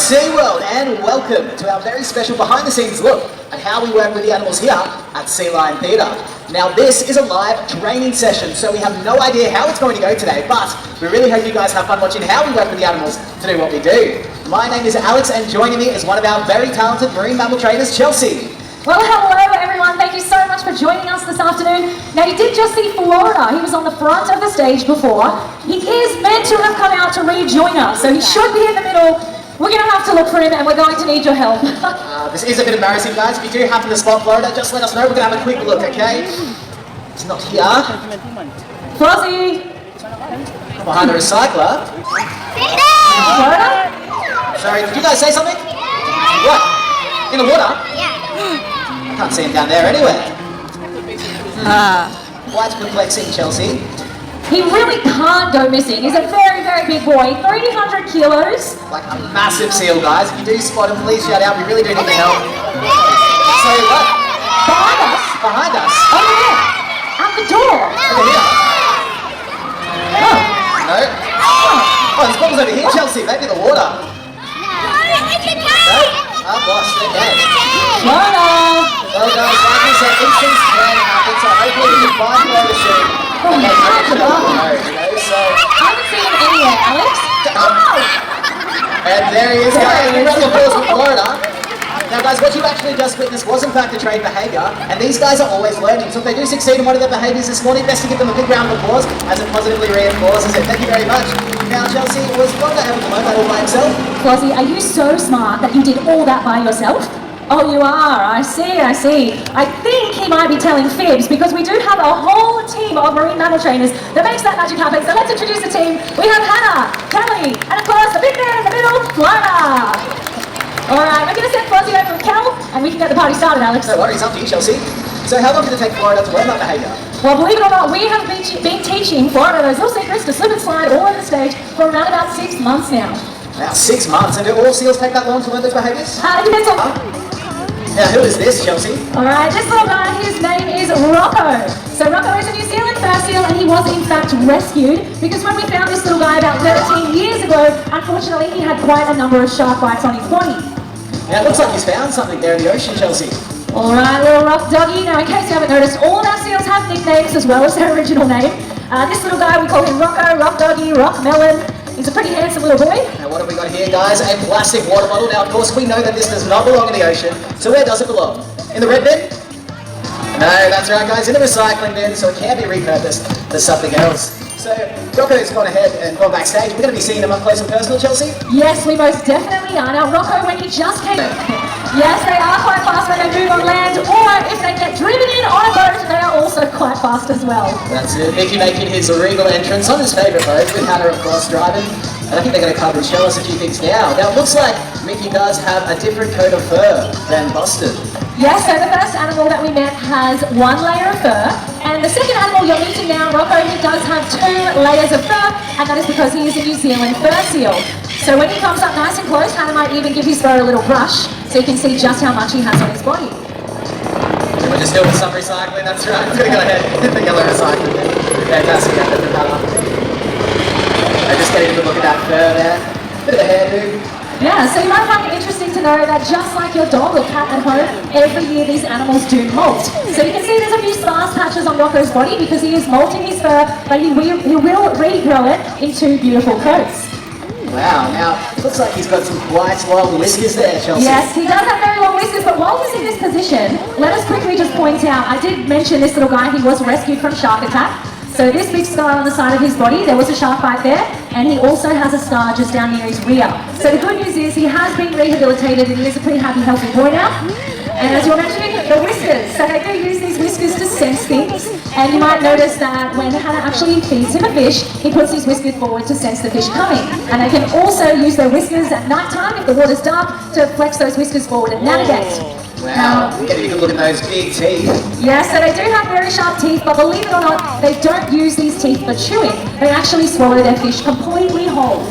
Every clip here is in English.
SeaWorld, and welcome to our very special behind-the-scenes look at how we work with the animals here at Sea Lion Theatre. Now this is a live training session, so we have no idea how it's going to go today, but we really hope you guys have fun watching how we work with the animals to do what we do. My name is Alex, and joining me is one of our very talented marine mammal trainers, Chelsea. Well, hello everyone. Thank you so much for joining us this afternoon. Now you did just see Florida. He was on the front of the stage before. He is meant to have come out to rejoin us, so he should be in the middle. We're going to have to look for him, and we're going to need your help. This is a bit embarrassing, guys. If you do happen to spot Florida, just let us know. We're going to have a quick look, okay? He's not here. Flossie! Behind the recycler. Florida? Sorry, did you guys say something? What? In the water? I can't see him down there anyway. Quite perplexing, Chelsea. He really can't go missing. He's a very, very big boy. 300 kilos. Like a massive seal, guys. If you do spot him, please shout out. We really do need your help. So what? Behind us? Behind us? Over there. Out the door. Over here. Oh. No? Oh, his bottle's over here, Chelsea. Maybe the water. No? Ah, gosh, okay. Florida. Well, guys, like we said, these things can happen, so hopefully we can find Florida soon. Oh, Okay, so so... I haven't seen him anywhere, Alex. And there he is, guys. A round of applause for Florida. Now, guys, what you actually just witnessed was, in fact, a trained behaviour, and these guys are always learning. So if they do succeed in one of their behaviours this morning, best to give them a big round of applause, as it positively reinforces it. Thank you very much. Now, Chelsea, was Florida able to learn that all by himself? Flossie, are you so smart that you did all that by yourself? Oh, you are. I see. I think he might be telling fibs, because we do have a whole team of marine mammal trainers that makes that magic happen. So let's introduce the team. We have Hannah, Kelly, and of course the big man in the middle, Florida. All right, we're going to send Flossie over with Kel, and we can get the party started, Alex. No worries, up to you, Chelsea. So how long did it take Florida to learn that behaviour? Well, believe it or not, we have been teaching Florida those little secrets to slip and slide all over the stage for around about 6 months now. Now, 6 months, and do all seals take that long to learn those behaviours? It depends on... Now, who is this, Chelsea? Alright, this little guy, his name is Rocco. So Rocco is a New Zealand fur seal, and he was in fact rescued because when we found this little guy about 13 years ago, unfortunately he had quite a number of shark bites on his body. Now, it looks like he's found something there in the ocean, Chelsea. Alright, little rock doggy. Now, in case you haven't noticed, all of our seals have nicknames as well as their original name. This little guy, we call him Rocco, Rock Doggy, Rock Melon. He's a pretty handsome little boy. Now what have we got here, guys? A plastic water bottle. Now, of course, we know that this does not belong in the ocean. So where does it belong? In the red bin? No, that's right, guys. In the recycling bin, so it can be repurposed for something else. So Rocco's gone ahead and gone backstage. We're going to be seeing him up close and personal, Chelsea? Yes, we most definitely are. Now, Rocco, when he just came... Yes, they are quite fast when they move on land, or if they get driven in on a boat, they are also quite fast as well. That's it. Mickey making his regal entrance on his favourite boat, with Hannah, of course, driving. And I think they're going to come and show us a few things now. Now, it looks like Mickey does have a different coat of fur than Busted. Yes, so the first animal that we met has 1 layer of fur, and the second animal you're meeting now, Rocco, he does have 2 layers of fur, and that is because he is a New Zealand fur seal. So when he comes up nice and close, Hannah might even give his fur a little brush, so you can see just how much he has on his body. And we're just doing some recycling, that's right. I'm going to go ahead and the yellow recycling. Fantastic effort from Hannah. I'm just getting a good look at that fur there. Bit of a hairdo. Yeah, so you might find it interesting to know that just like your dog or cat at home, every year these animals do molt. So you can see there's a few sparse patches on Rocco's body because he is molting his fur, but he will regrow it into beautiful coats. Wow, now it looks like he's got some quite long whiskers there, Chelsea. Yes, he does have very long whiskers, but while he's in this position, let us quickly just point out, I did mention this little guy, he was rescued from shark attack. So this big scar on the side of his body, there was a shark bite there, and he also has a scar just down near his rear. So the good news is he has been rehabilitated and he is a pretty happy, healthy boy now. And as you were mentioning, the whiskers. So they do use these whiskers to sense things. And you might notice that when Hannah actually feeds him a fish, he puts his whiskers forward to sense the fish coming. And they can also use their whiskers at night time, if the water's dark, to flex those whiskers forward and navigate. Wow, getting a good look at those big teeth. Yes, so they do have very sharp teeth, but believe it or not, they don't use these teeth for chewing. They actually swallow their fish completely whole.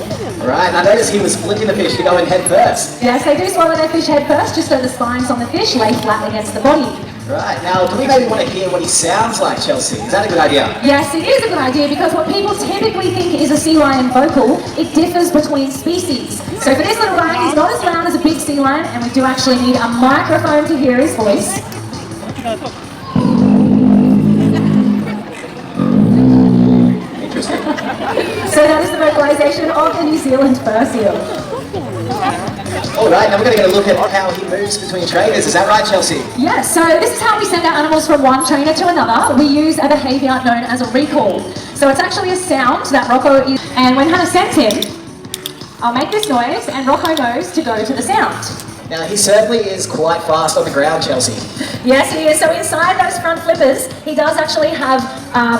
Right, and I noticed he was flicking the fish to go in head first. Yes, they do swallow their fish head first, just so the spines on the fish lay flat against the body. Right, now do we maybe want to hear what he sounds like, Chelsea? Is that a good idea? Yes, it is a good idea because what people typically think is a sea lion vocal, it differs between species. So for this little guy, he's not as loud as a big sea lion, and we do actually need a microphone to hear his voice. Interesting. So that is the vocalization of the New Zealand fur seal. Alright, now we're going to get a look at how he moves between trainers. Is that right, Chelsea? Yes, so this is how we send our animals from one trainer to another. We use a behaviour known as a recall. So it's actually a sound that Rocco is, and when Hannah sends him, I'll make this noise and Rocco knows to go to the sound. Now he certainly is quite fast on the ground, Chelsea. Yes, he is. So inside those front flippers, he does actually have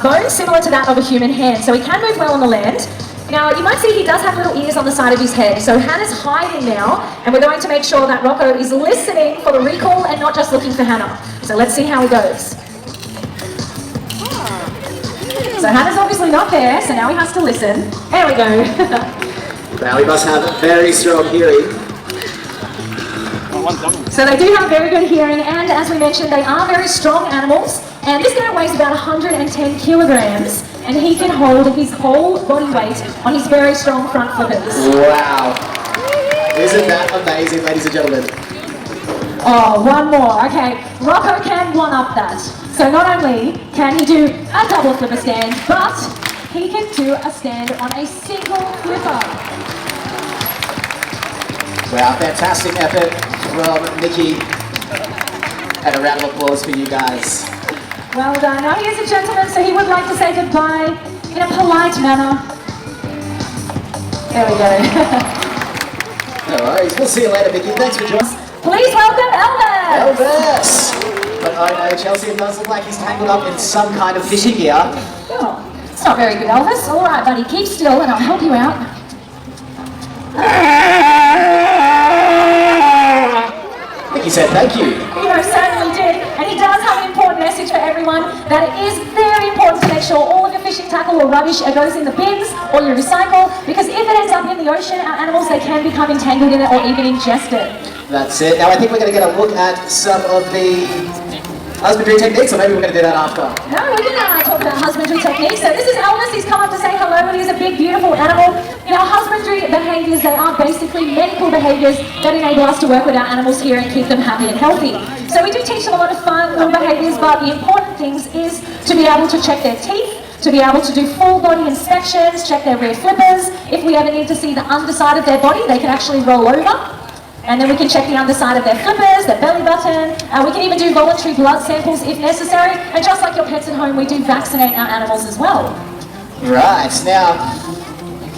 bones similar to that of a human hand. So he can move well on the land. Now, you might see he does have little ears on the side of his head. So Hannah's hiding now, and we're going to make sure that Rocco is listening for the recall and not just looking for Hannah. So let's see how he goes. So Hannah's obviously not there, so now he has to listen. There we go. Now he must have very strong hearing. So they do have very good hearing, and as we mentioned, they are very strong animals. And this guy weighs about 110 kilograms, and he can hold his whole body weight on his very strong front flippers. Wow. Isn't that amazing, ladies and gentlemen? Oh, one more. Okay, Rocco can one-up that. So not only can he do a double flipper stand, but he can do a stand on a single flipper. Wow, fantastic effort from Nikki. And a round of applause for you guys. Well done. Now he is a gentleman, so he would like to say goodbye in a polite manner. There we go. No worries. We'll see you later, Nikki. Thanks for joining us. Please welcome Elvis! Elvis! But oh no, Chelsea, it does look like he's tangled up in some kind of fishing gear. Oh, it's not very good, Elvis. All right, buddy, keep still and I'll help you out. Nikki said thank you. You know, certainly did. And he does have an important message for everyone, that it is very important to make sure all of your fishing tackle or rubbish goes in the bins or you recycle, because if it ends up in the ocean, our animals, they can become entangled in it or even ingest it. That's it. Now I think we're going to get a look at some of the husbandry techniques, or maybe we're going to do that after. No, we didn't talk about husbandry techniques. So this is Elvis. He's come up to say hello, and he's a big, beautiful animal. You know, husbandry behaviours, they are basically medical behaviours that enable us to work with our animals here and keep them happy and healthy. So we do teach them a lot of fun little behaviours, but the important things is to be able to check their teeth, to be able to do full body inspections, check their rear flippers. If we ever need to see the underside of their body, they can actually roll over. And then we can check the underside of their flippers, their belly button. We can even do voluntary blood samples if necessary. And just like your pets at home, we do vaccinate our animals as well. Right. Now,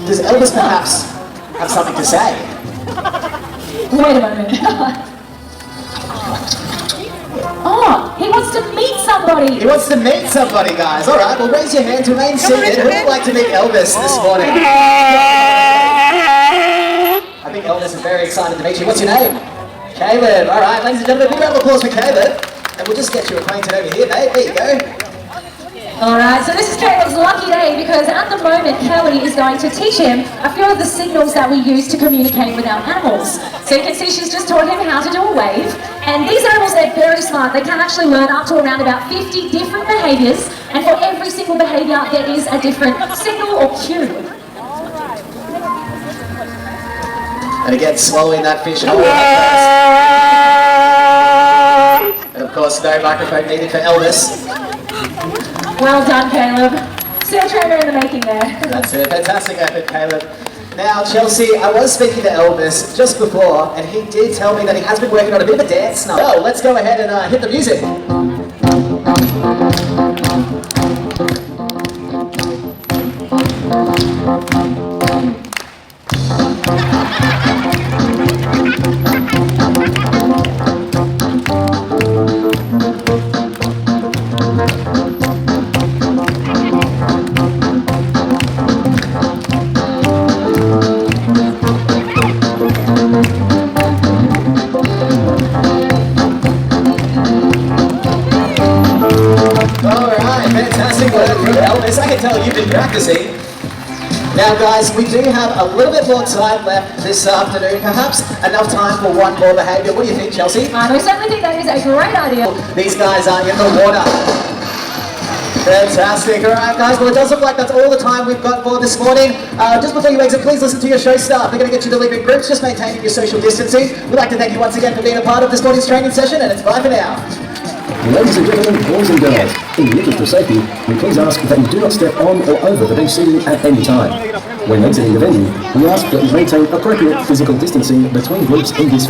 does Elvis perhaps have something to say? Wait a moment. Oh, he wants to meet somebody. He wants to meet somebody, guys. All right, well, raise your hand to remain seated. Who would like to meet Elvis this morning? I think Elvis is very excited to meet you. What's your name? Caleb. All right, ladies and gentlemen, big round of applause for Caleb. And we'll just get you acquainted over here, mate. There you go. All right, so this is Caleb's lucky day because at the moment Kelly is going to teach him a few of the signals that we use to communicate with our animals. So you can see she's just taught him how to do a wave. And these animals, they're very smart. They can actually learn up to around about 50 different behaviours. And for every single behaviour, there is a different signal or cue. And again, swallowing that fish whole. And of course, no microphone needed for Elvis. Well done, Caleb. Still trainer in the making there. That's it. Fantastic effort, Caleb. Now, Chelsea, I was speaking to Elvis just before, and he did tell me that he has been working on a bit of a dance number. So let's go ahead and hit the music. Now guys, we do have a little bit more time left this afternoon, perhaps enough time for one more behaviour. What do you think, Chelsea? I certainly think that is a great idea. These guys are in the water. Fantastic. All right, guys. Well, it does look like that's all the time we've got for this morning. Just before you exit, please listen to your show staff. They're going to get you to leave in groups, just maintaining your social distancing. We'd like to thank you once again for being a part of this morning's training session, and it's bye for now. Ladies and gentlemen, boys and girls, in the interest of safety, we please ask that you do not step on or over the bench seating at any time. When exiting the venue, we ask that you maintain appropriate physical distancing between groups in this